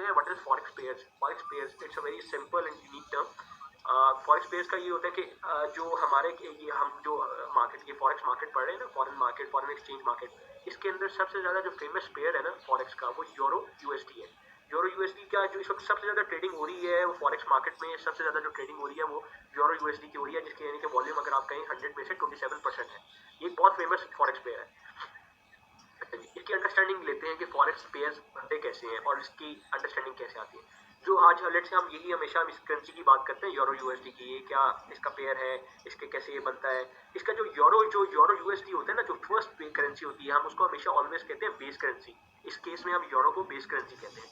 जानते हैं what is forex pairs? Forex pairs it's a very simple and unique term. Forex pairs का ये होता है कि जो हमारे ये हम जो मार्केट ये फॉरेक्स मार्केट पढ़ रहे हैं ना, foreign market, foreign exchange market, इसके अंदर सबसे ज्यादा जो फेमस पेयर है ना फॉरेक्स का, वो यूरो यूएसडी है। यूरो यूएसडी का जो इस वक्त सबसे ज्यादा ट्रेडिंग हो रही है वो फॉरेक्स मार्केट में सबसे ज्यादा जो ट्रेडिंग हो रही है वो यूरो यूएसडी की हो रही है, जिसके यानी कि वॉल्यूम अगर आप कहें 100 में से 27% है। ये बहुत फेमस फॉरेक्स पेयर है। इसकी अंडरस्टैंडिंग लेते हैं कि फॉरेक्स पेयर्स बनते कैसे हैं और इसकी अंडरस्टैंडिंग कैसे आती है। जो आज लेट्स से हम यही हमेशा हम इस करेंसी की बात करते हैं, यूरो यूएसडी की, ये क्या इसका पेयर है, इसके कैसे ये बनता है। इसका जो यूरो यूएसडी होता है ना, जो फर्स्ट करेंसी होती है, हम उसको हमेशा ऑलवेज कहते हैं बेस करेंसी। इस केस में हम यूरो को बेस करेंसी कहते हैं।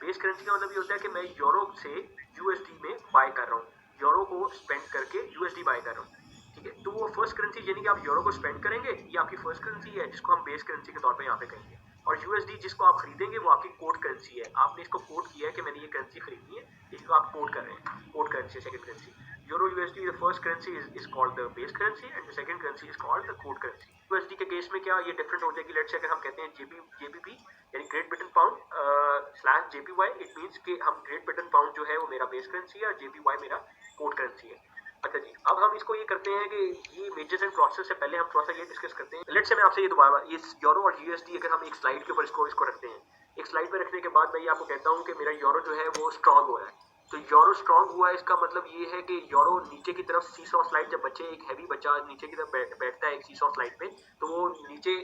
बेस करेंसी का मतलब ये होता है कि मैं यूरो से यूएसडी में बाय कर रहा हूँ, यूरो को स्पेंड करके यूएसडी बाय कर रहा हूँ। ठीक है, तो वो फर्स्ट करेंसी यानी कि आप यूरो को स्पेंड करेंगे, ये आपकी फर्स्ट करेंसी है जिसको हम बेस करेंसी के तौर पे यहाँ पे कहेंगे। और यूएसडी जिसको आप खरीदेंगे वो आपकी कोड करेंसी है, आपने इसको कोड किया है कि मैंने ये करेंसी खरीदनी है, इसको आप कोड कर रहे हैं, code currency second currency. Euro USD the first currency is called the base currency and the second currency is called the code currency. USD के केस में क्या ये डिफरेंट हो जाएगी, लेट्स से अगर हम कहते हैं जेबीपी यानी great Britain pound slash JPY, it means कि हम ग्रेट ब्रिटेन पाउंड जो है वो मेरा बेस करेंसी है और जेपीवाई मेरा कोड करेंसी है। अच्छा जी, अब हम इसको ये करते हैं कि ये मेजर्स एंड प्रोसेस से पहले हम थोड़ा सा ये डिस्कस करते हैं। लेट्स से मैं आपसे ये दोबारा ये यूरो और यूएसडी अगर हम एक स्लाइड के ऊपर इसको रखते हैं, एक स्लाइड पे रखने के बाद मैं ये आपको कहता हूँ कि मेरा यूरो जो है वो स्ट्रांग हो रहा है। तो यूरो स्ट्रांग हुआ है, इसका मतलब ये है कि यूरो नीचे की तरफ सीसॉ स्लाइड, जब बच्चे एक हैवी बच्चा नीचे की तरफ बैठता है एक सीसॉ स्लाइड पे, तो वो नीचे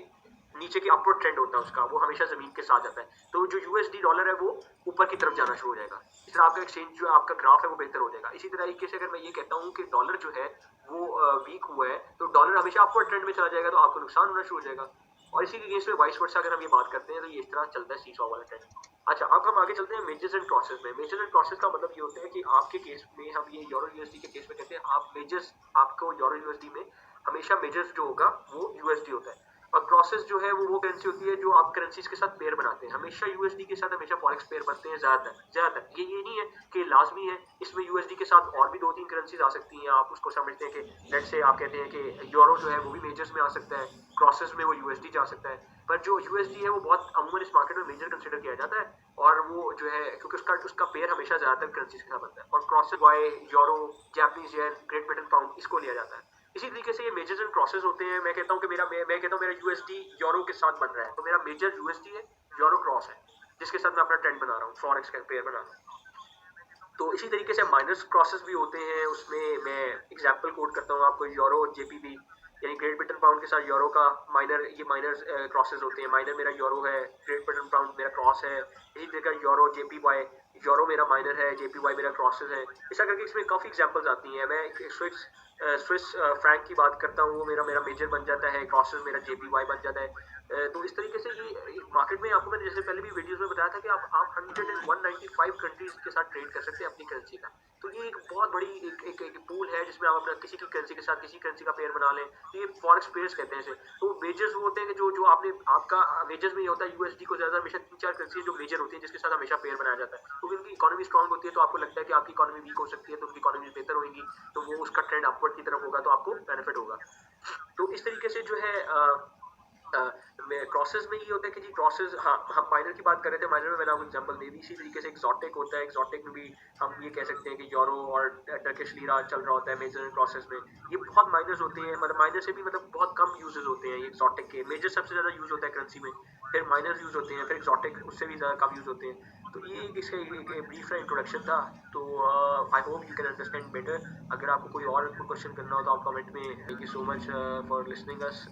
नीचे की अपवर्ड ट्रेंड होता है उसका, वो हमेशा जमीन के साथ जाता है। तो जो यूएसडी डॉलर है वो ऊपर की तरफ जाना शुरू हो जाएगा। इस तरह आपका एक्सचेंज जो है, आपका ग्राफ है वो बेहतर हो जाएगा। इसी तरीके से अगर मैं ये कहता हूँ कि डॉलर जो है वो वीक हुआ है, तो डॉलर हमेशा अपवर्ड ट्रेंड में चला जाएगा, तो आपको नुकसान होना शुरू हो जाएगा। और इसी के केस में वाइस वर्सा अगर हम ये बात करते हैं तो ये इस तरह चलता है सीसॉ वाला ट्रेंड। अच्छा, अब हम आगे चलते हैं मेजर्स एंड क्रॉसेस में। मेजर्स एंड क्रॉसेस का मतलब ये होता है कि आपके केस में, हम ये यूरो यूएसडी के केस में कहते हैं, आप मेजर्स, आपको यूरो यूएसडी में हमेशा मेजर्स जो होगा वो यूएसडी होता है, और क्रॉसेस जो है वो करेंसी होती है जो आप करेंसीज के साथ पेयर बनाते हैं। हमेशा यूएसडी के साथ हमेशा फॉरेक्स पेयर बनते हैं ज्यादातर। ये नहीं है कि लाजमी है, इसमें यूएसडी के साथ और भी 2-3 करेंसीज आ सकती हैं। आप उसको समझते हैं कि लेट्स से आप कहते हैं कि यूरो जो है वो भी मेजर्स में आ सकता है, क्रॉसेस में वो यूएसडी जा सकता है, पर जो यूएसडी है वो बहुत अमूमन इस मार्केट में मेजर कंसिडर किया जाता है, और वो जो है क्योंकि उसका पेयर हमेशा ज्यादातर करेंसीज के साथ बनता है। और क्रॉसेस वाई, euro, Japanese yen, Great Britain pound, इसको लिया जाता है। इसी तरीके से ये मेजर्स एंड क्रॉसेस होते हैं। मैं कहता हूँ कि मैं कहता हूँ मेरा यूएसडी यूरो के साथ बन रहा है, तो मेरा मेजर यूएसडी है, यूरो क्रॉस है, जिसके साथ मैं अपना ट्रेंड बना रहा हूँ, फॉरेक्स का पेयर बना रहा हूँ। तो इसी तरीके से माइनस क्रॉसेस भी होते हैं, उसमें मैं एग्जांपल कोट करता हूँ आपको, यूरो जेपीबी यानी ग्रेट ब्रिटेन पाउंड के साथ यूरो का माइनर, ये माइनर क्रॉसेस होते हैं। माइनर मेरा यूरो है, ग्रेट ब्रिटेन पाउंड मेरा क्रॉस है। इसी तरीके यूरो जेपीवाई, यूरो मेरा माइनर है, जेपीवाई मेरा क्रॉसेस है। ऐसा करके इसमें काफी एग्जांपल्स आती हैं। मैं स्विस फ्रैंक की बात करता हूँ, वो मेरा मेजर बन जाता है, क्रॉसेस मेरा जेपीवाई बन जाता है। तो इस तरीके से ये मार्केट में आपको मैंने जैसे पहले भी वीडियोस में बताया था कि आप 195 कंट्रीज के साथ ट्रेड कर सकते हैं अपनी करेंसी का। तो ये एक बहुत बड़ी एक पूल है जिसमें आप अपना किसी की करेंसी के साथ किसी करेंसी का पेयर बना लें, तो ये फॉरेक्स पेयर्स कहते हैं इसे। तो मेजर्स वो होते हैं कि जो आपने आपका मेजर्स में ये होता है, यूएसडी को ज्यादा हमेशा 3-4 करेंसी जो मेजर होती है जिसके साथ हमेशा पेयर बनाया जाता है। तो उनकी इकोनॉमी स्ट्रांग होती है, तो आपको लगता है कि आपकी इकोनॉमी वीक हो सकती है, तो उनकी इकोनॉमी बेहतर होगी, तो वो उसका ट्रेंड अपवर्ड की तरफ होगा, तो आपको बेनिफिट होगा। तो इस तरीके से जो है क्रॉसेस में ये होता है कि जी क्रॉसेस, हाँ, हम माइनर की बात कर रहे थे, माइनर में मैंने आपको एग्जांपल दे दी। इसी तरीके से एक्सोटिक होता है, एक्सोटिक में भी हम ये कह सकते हैं कि यूरो और टर्किश लीरा चल रहा होता है मेजर क्रॉसेस में। ये बहुत माइनर्स होते हैं, मतलब माइनर से भी मतलब बहुत कम यूजेस होते हैं ये एक्सोटिक के। मेजर सबसे ज्यादा यूज होता है करेंसी में, फिर माइनर्स यूज होते हैं, फिर एक्सोटिक उससे भी ज्यादा कम यूज होते हैं। तो ये इसका एक ब्रीफ इंट्रोडक्शन था। तो I hope you can understand better. अगर आपको कोई और क्वेश्चन करना हो तो आप कमेंट में। Thank you so much for listening us.